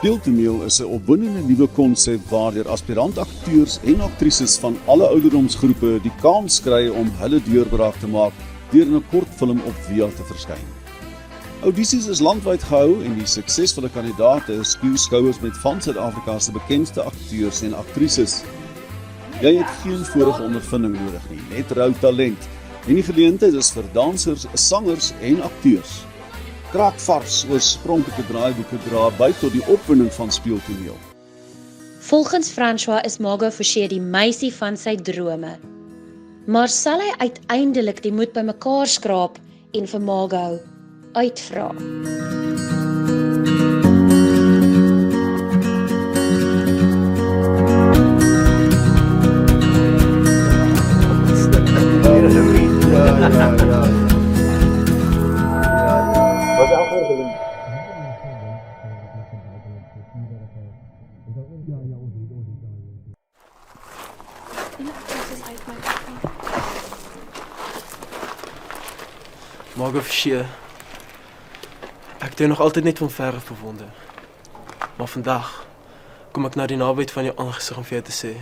Speeltoneel is 'n opwindende nuwe konsep waardeur aspirant-akteurs en aktrises van alle ouderdomsgroepe die kans kry om hulle deurbraak te maak deur in 'n kortfilm op VIA te verskyn. Audisies is landwyd gehou en die suksesvolle kandidaate skuw skouers met van Suid-Afrika se bekendste akteurs en aktrises. Jy het geen vorige ondervinding nodig nie, net rou talent. En die geleentheid is vir dansers, sangers en akteurs. Kraakvars oorspronklike draaiboeke dra by tot die opwinding van speeltoneel. Volgens François is Margot Fortier die meisie van sy drome. Maar sal hy uiteindelik die moed bymekaar skraap en vir Margot uitvra? Margot Fortier, ek het jou nog altyd net van ver af bewonder. Maar vandag kom ek na die nabyheid van jou aangesig om vir jou te sê,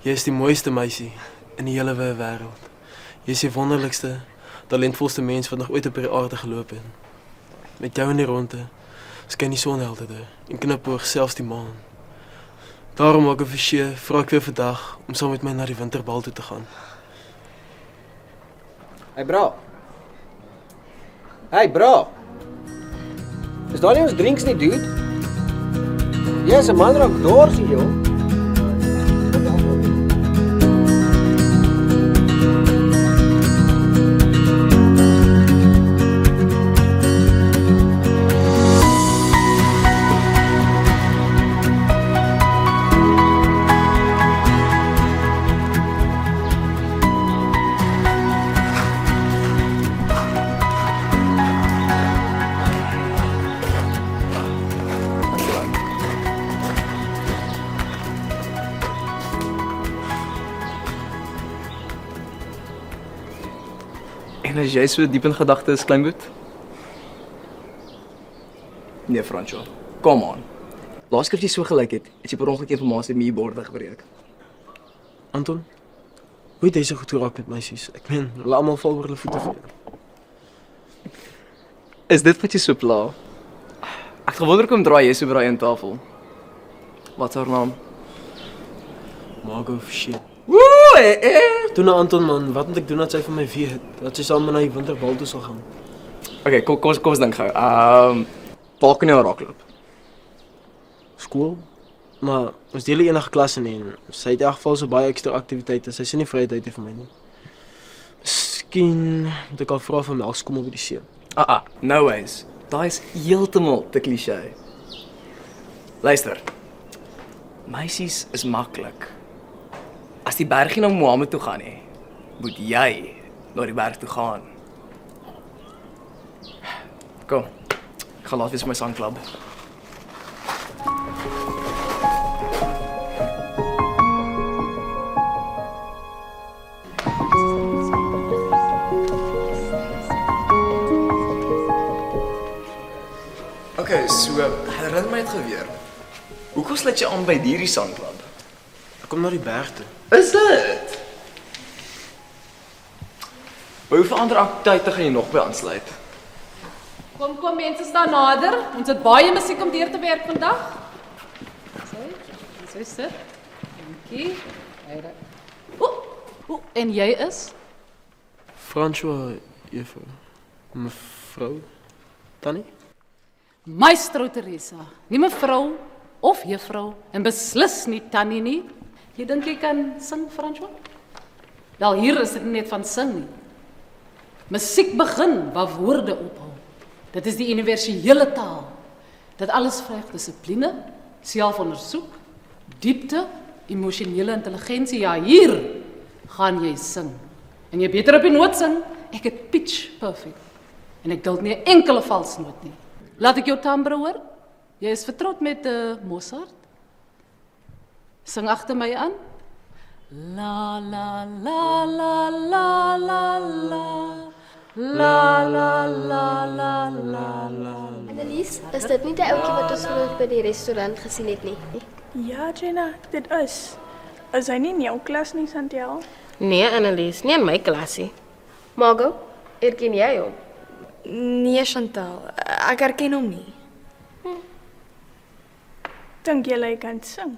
jy is die mooiste meisie in die hele wye wêreld. Jy is die wonderlikste, talentvolste mens wat nog ooit op hierdie aarde geloop het. Met jou in die ronde skyn die son heldere en knipoog selfs die maan. Daarom, Margot Fortier, vra ek weer vandag om saam met my na die winterbal toe te gaan. Hey bro. Hey bro. Is daar nie ons drinks nie, dude? Jy is 'n man raak dorsie, joh. En as jy so diep in gedagte is, Kleinboet? Nee, François. Come on. Laas keer jy so gelyk het jy per ongeluk informasie met hier borde gebreek. Anton, hoe het jy so goed geraak met meisies? Ek meen, hulle almal val oor hulle voete vir jou. Is dit wat jy so pla? Ek het gewonder kom draai jy so by daai een tafel. Wat is haar naam? Margot Fortier. Woe! Toen nou Anton man, wat moet ek doen dat sy van my weet? Dat sy saam met na die winterbal toe sal gaan. Okay, kom ons dink gou. Waar kan jy raakloop? Skool? Maar ons deel die enige klasse nie en sy het in elk geval so baie ekstra aktiwiteite, sy sien nie vrye tyd vir my nie. Miskien moet ek al vra vir melkskommel by die see. No ways. Daai is heeltemal te cliché. Luister. Meisies is maklik. As die bergie na Mohammed toe gaan nie, moet jy na die berg toe gaan. Kom, ek gaan laat wees vir my sangklub. Okay, so herinner my het geweer. Hoekom sluit jy aan by hierdie sangklub? Ek kom na die berg toe. Is dit? By hoeveel ander aktiwiteite gaan jy nog by aansluit? Kom mense, staan nader. Ons het baie musiek om deur te werk vandag. So sit. Dankie. En jy is? François, juffrou. Mevrou Tannie? Maestro Teresa. Nie mevrou of juffrou en beslis nie Tannie nie. Jy dink jy kan sing, François? Wel, hier is dit net van sing nie. Musiek begin waar woorde ophou. Dit is die universele taal. Dat alles vraag dissipline, selfondersoek, diepte, emosionele intelligensie. Ja, hier gaan jy sing. En jy beter op die noot sing. Ek het pitch perfect. En ek duld nie 'n enkele vals noot nie. Laat ek jou timbre hoor. Jy is vertroud met Mozart. Sing agter my aan. La la la la la la la. La la la la la la. Annelies, Is dit nie die ouetjie wat ons vroeër by die restaurant gesien het nie? Ja, Jenna, dit is. Is hy nie in jou klas nie, Santiago? Nee, Annelies, nie in my klasie. Margot, herken jy hom? Nee, Chantal, ek herken hom nie. Dink jy hy kan sing?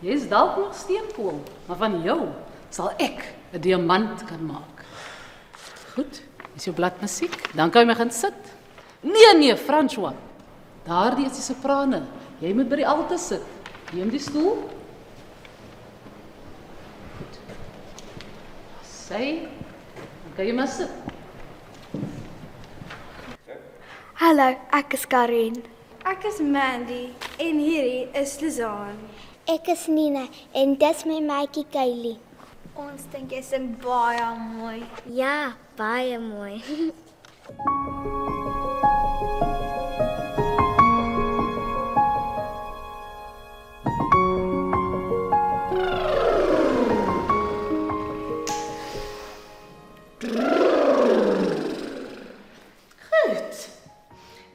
Jy is dalk nog steenkool, maar van jou sal ek 'n diamant kan maak. Goed, is jou blad musiek? Dan kan jy my gaan sit. Nee, François. Daardie is die soprane. Jy moet by die alte sit. Neem die stoel. Goed. Sy, dan kan jy maar sit. Hallo, ek is Karen. Ek is Mandy en hierdie is Lizaan. Ek is Nina en dis my maatjie Kylie. Ons dink jy sing baie mooi. Ja, baie mooi.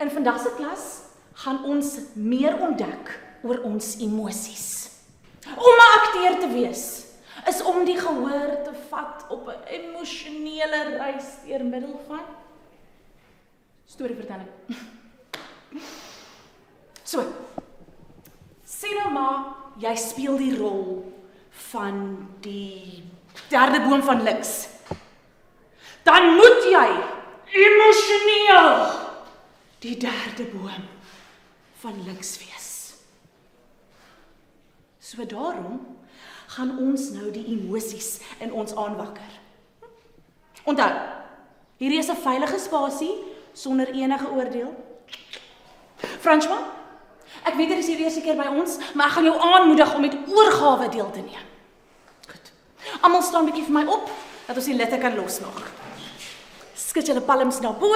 In vandag se klas gaan ons meer ontdek oor ons emosies. Om 'n akteur te wees is om die gehoor te vat op 'n emosionele reis deur middel van storievertelling. So. Sê nou maar jy speel die rol van die derde boom van links. Dan moet jy emosioneel die derde boom van links wees. So daarom gaan ons nou die emosies in ons aanwakker. Onthou, hierdie is 'n veilige spasie sonder enige oordeel. François, ek weet dit is die eerste keer by ons, maar ek gaan jou aanmoedig om met oorgawe deel te neem. Goed. Almal staan 'n bietjie vir my op dat ons die litte kan losmaak. Skud julle palms na bo.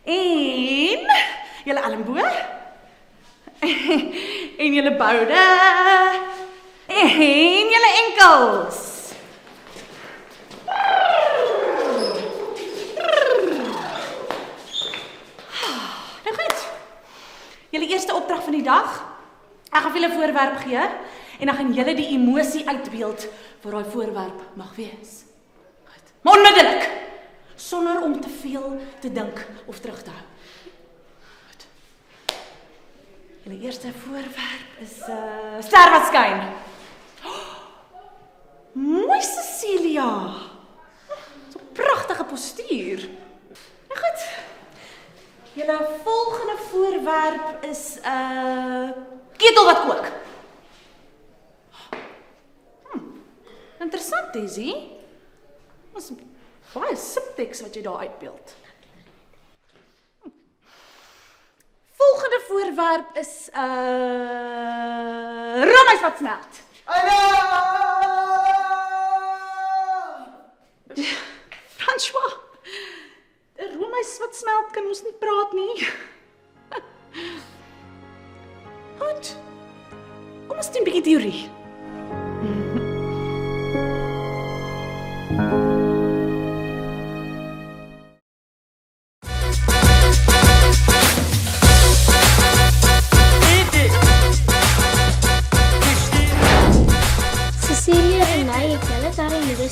En julle elmboë en julle boude en julle enkels. Nou goed. Julle eerste opdrag van die dag. Ek gaan vir julle 'n voorwerp gee en dan gaan julle die emosie uitbeeld wat daai voorwerp mag wees. Goed. Maar onmiddellik, sonder om te veel te dink of terug te hou. Goed. Julle eerste voorwerp is ster wat skyn. Mooi Cecilia. So pragtige postuur. Nou goed. Julle volgende voorwerp is ketel wat kook. Interessant, Daisy. Ons baie subteks wat jy daar uitbeeld. Volgende voorwerp is roomys wat smelt. François, 'n roomys wat smelt kan ons nie praat nie. Goed. Kom ons doen 'n bietjie teorie.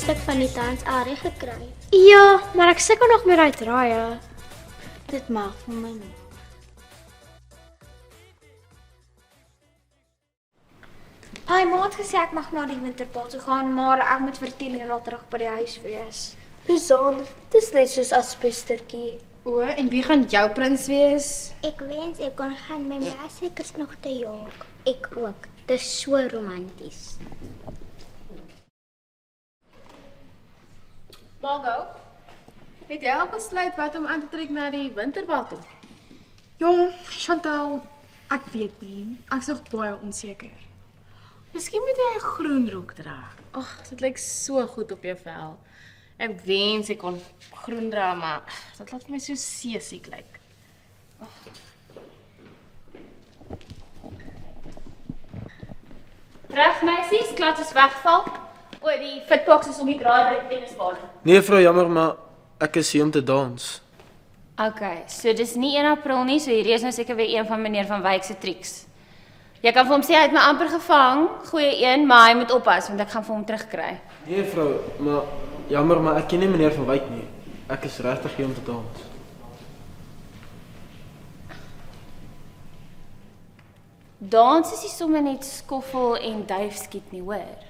Stuk van die dansarie gekry. Ja, maar ek sukkel nog met daai draaie. Dit maak vir my nie. Hy maat gesê ek mag na die winterpaal toe gaan, maar ek moet vir 10 uur terug by die huis wees. Besonder, dit is net soos aspestertjie. O, en wie gaan jou prins wees? Ek wens ek kon gaan, my ma sê ek is nog te jonk. Ek ook. Dit is so romanties. Margot, het jy al besluit wat om aan te trek na die winterbal toe? Jong, Chantal, ek weet nie. Ek is nog baie onseker. Miskien moet jy 'n groen rok dra. Ag, dit lyk so goed op jou vel. Ek wens ek kon groen dra, maar dit laat my so seesiek lyk. Reg meisies, klats is wegval. O, die fitbox is om die draad by die tennisbaan. Nee vrou, jammer, maar ek is hier om te dans. Okay, so dis nie 1 April nie, so hierdie is nou seker weer een van meneer Van Wyk se triks. Jy kan vir hom sê hy het my amper gevang, goeie een, maar hy moet oppas want ek gaan vir hom terugkry. Nee vrou, maar jammer, maar ek ken nie meneer Van Wyk nie. Ek is regtig hier om te dans. Dans is nie sommer net skoffel en duifskiet nie, hoor.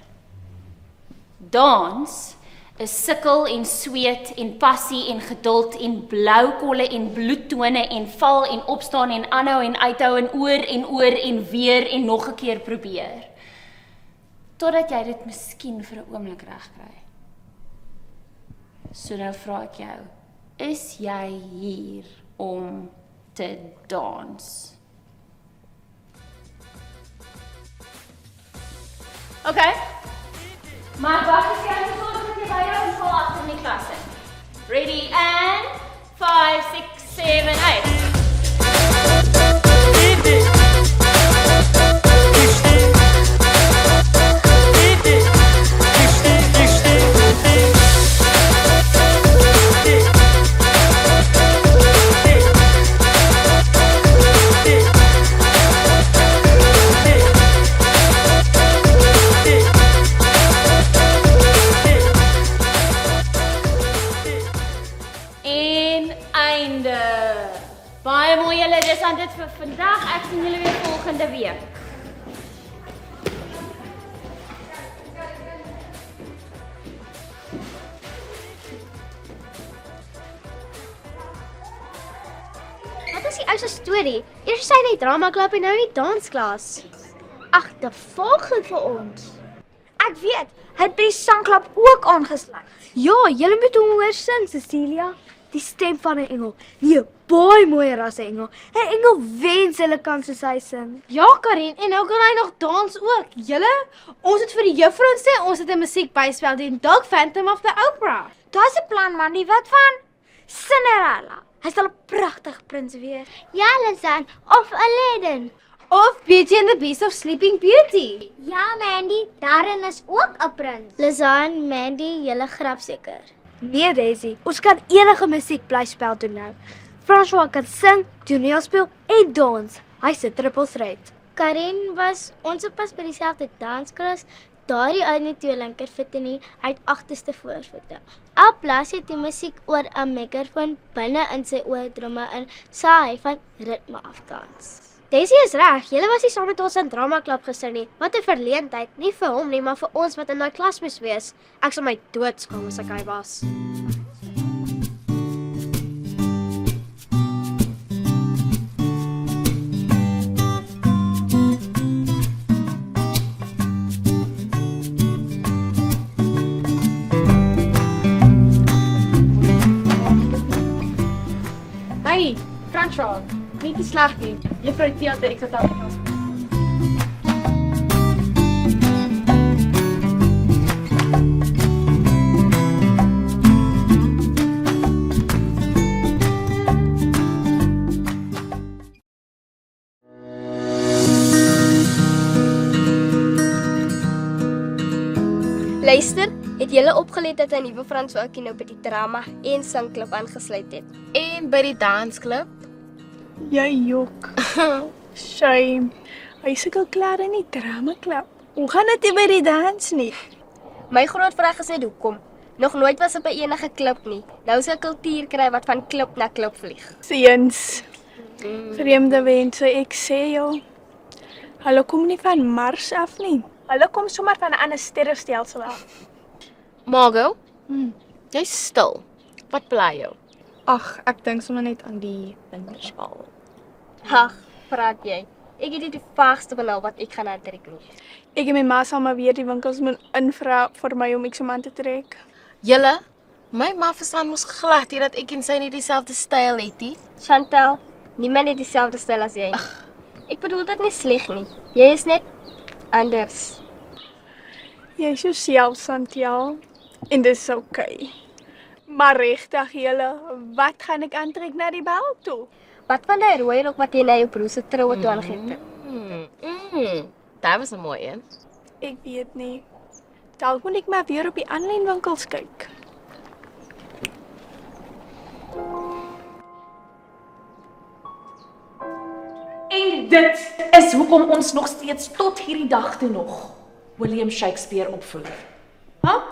Dans is sukkel en sweet en passie en geduld en blaukolle en bloedtone en val en opstaan en aanhou en uithou en oor en weer en nog 'n keer probeer. Totdat jy dit miskien vir 'n oomblik regkry. So nou vra ek jou, is jy hier om te dans? Okay. Maar wat is jy gesorg dat jy by jou val agter in die klas in? Ready and 5, 6, 7, 8. Baie mooi julle, dis aan dit vir vandag. Ek sien julle weer volgende week. Wat is die ou se storie? Eers sy net drama klub en nou die dansklas. Ag, dit volg vir ons. Ek weet, hy het by die sangklub ook aangesluit. Ja, julle moet hom hoor sing, Cecilia. Die stem van 'n engel. Nee, baie mooi rasse engel. 'n Engel wens hulle kan soos hy sing. Ja, Karin, en nou kan hy nog dans ook. Julle, ons het vir die juffrou sê ons het 'n musiekbyspel doen, dalk Phantom of the Opera. Daar's 'n plan, man, die wat van Cinderella. Hy sal 'n pragtige prins wees. Ja, Lisanne, of Aladdin. Of Beauty and the Beast of Sleeping Beauty. Ja, Mandy, daarin is ook 'n prins. Lisanne, Mandy, julle grap seker. Nee, Daisy, ons kan enige musiekblyspel doen nou. François kan sing, toneel speel en dans. Hy se triple threat. Karin was ons pas by dieselfde dansklas. Daardie ou net twee linkervoete nie uit agterste voorvoete. Applaus het die musiek oor 'n mikrofoon binne in sy oordromme in saai van ritme afdans. Daisy is reg, julle was nie saam met ons in drama klub gister nie. Wat 'n verleentheid, nie vir hom nie, maar vir ons wat in daai klas moes wees. Ek sal my dood skaam as ek hy was. Hey, François, nie te sleg nie. Juffrou Theater, ek sit aan. Luister, het julle opgelet dat 'n nuwe François nou by die drama en singklub aangesluit het? En by die dansklub? Jy jok. Shame. Hy sukkel klaar in die drama klub. Hoe gaan dit nie by die dans nie? My groot vraag is net hoekom. Nog nooit was ek by enige klub nie. Nou is 'n kultuur kry wat van klub na klub vlieg. Seuns. Vreemde wense, ek sê jou. Hulle kom nie van Mars af nie. Hulle kom sommer van 'n ander sterrestelsel af. Margot? Jy's stil. Wat bly jou? Ag, ek dink sommer net aan die wintersbal. Ag, praat jy. Ek het nie die vaagste benul wat ek gaan aantrek nie. Ek en my ma sal maar weer die winkels moet invra vir my om iets om aan te trek. Julle, my ma verstaan mos glad hier dat ek en sy nie dieselfde styl het nie. Chantal, niemand het dieselfde styl as jy. Ek bedoel dit nie sleg nie. Jy is net anders. Jy is jouself, Santiago. En dis okay. Maar regtig julle, wat gaan ek aantrek na die bal toe? Wat van die rooi rok wat jy na jou broer se troue toe aangetrek het? Daar was 'n mooi een. Ek weet nie. Dalk moet ek maar weer op die aanlyn winkels kyk. En dit is hoekom ons nog steeds tot hierdie dag toe nog William Shakespeare opvoer. Ha?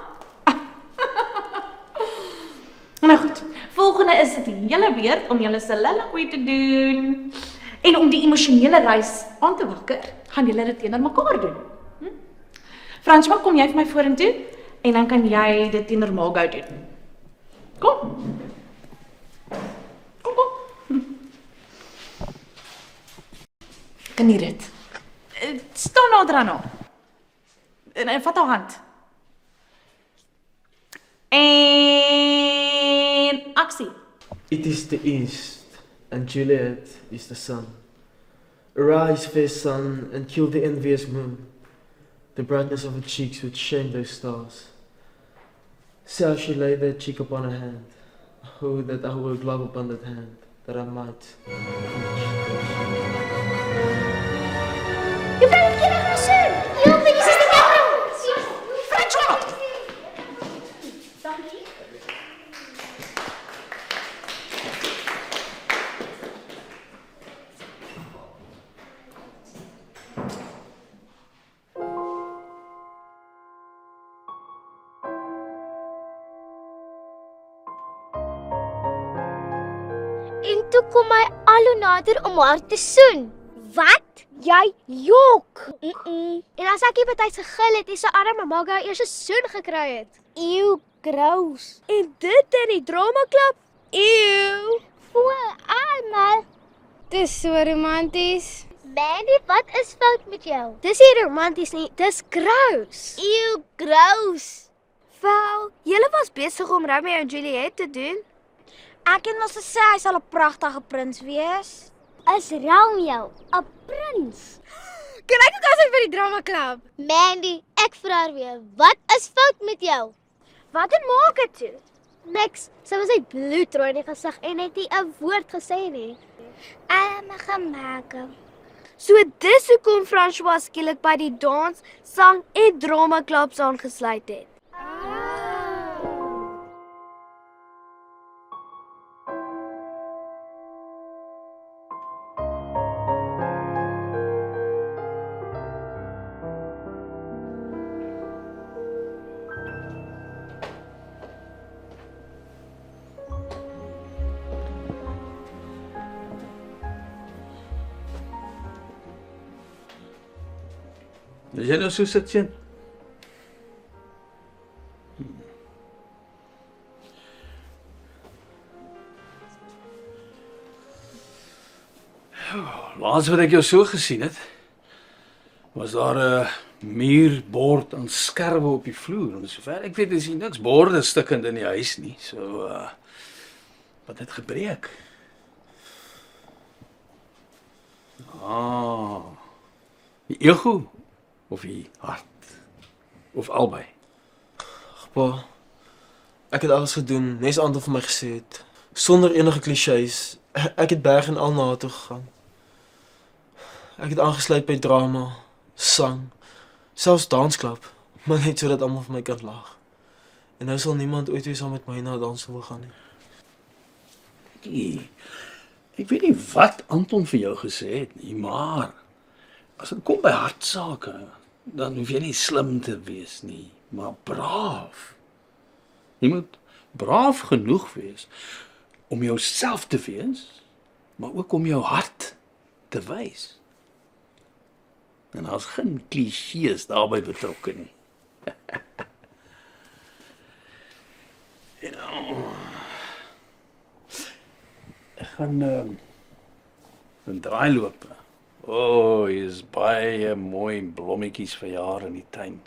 Nou goed, volgende is dit die hele beurt om julle soliloquy te doen. En om die emosionele reis aan te wakker, gaan julle dit teenoor mekaar doen. François, kom jy vir my vorentoe en dan kan jy dit teenoor Margot doen. Kom. Kan nie dit. Staan nader aan haar. En vat haar hand. En aksie. It is the east, and Juliet is the sun. Arise, fair sun, and kill the envious moon. The brightness of her cheeks would shame those stars. See how she laid that cheek upon her hand. Oh, that I were a glove upon that hand, that I might Jy kan dit reg gesien. Jy weet dis die dag. François! Dankie. En toe kom hy al hoe nader om haar te soen. Wat? Jy jok. En as ek nie betyds gegil het, is sy arme Margot eers 'n soen gekry het. Ew, gross. En dit in die dramaklub? Ew. Voor almal. Dis so romanties. Mandy, wat is fout met jou? Dis nie romanties nie, dis gross. Ew, gross. Wel, julle was besig om Romeo en Juliet te doen. Ek het mos gesê hy sal 'n pragtige prins wees. Is Romeo 'n prins? Kan ek ook as vir die drama klub? Mandy, ek vra weer, wat is fout met jou? Wat het maak dit toe? Niks. Sy was uit bloedrooi in die gesig en het nie 'n woord gesê nie. Gemaak. So dis hoekom François skielik by die dans, sang en drama klubs aangesluit het. Is jy nou so sit, sien? Laas wat ek jou so gesien het, was daar 'n muurbord aan skerwe op die vloer. En sover ek weet is hier niks borde stikkend in die huis nie. So wat het gebreek? Die ego of die hart of albei. Pa, ek het alles gedoen, nes Anton vir my gesê het, sonder enige klisjées. Ek het berg en al na haar toe gegaan. Ek het aangesluit by drama, sang, selfs dansklub, maar net sodat almal vir my kan lag. En nou sal niemand ooit weer saam met my na dans wil gaan nie. Ek weet nie wat Anton vir jou gesê het nie, maar as dit kom by hartsake, dan hoef jy nie slim te wees nie, maar braaf. Jy moet braaf genoeg wees om jouself te wees, maar ook om jou hart te wys. En daar's geen klisjées daarbey betrokke nie. Ek gaan 'n draai loop. Hier is baie mooi blommetjies verjaar in die tuin.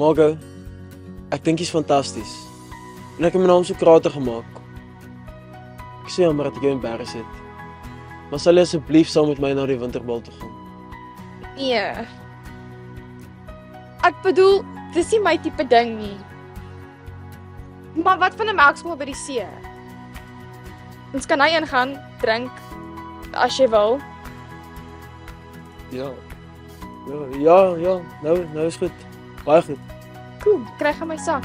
Margo, ek dink jy's fantasties. En ek het my naam so krater gemaak. Ek sê jammer dat ek jou embarrass het. Maar sal jy asseblief saam met my na die winterbal toe gaan? Nee. Ek bedoel, dis nie my tipe ding nie. Maar wat van 'n melkskool by die see? Ons kan hy ingaan, drink, as jy wil. Ja. Ja, nou is goed. Baie goed. Cool, kry gaan my sak.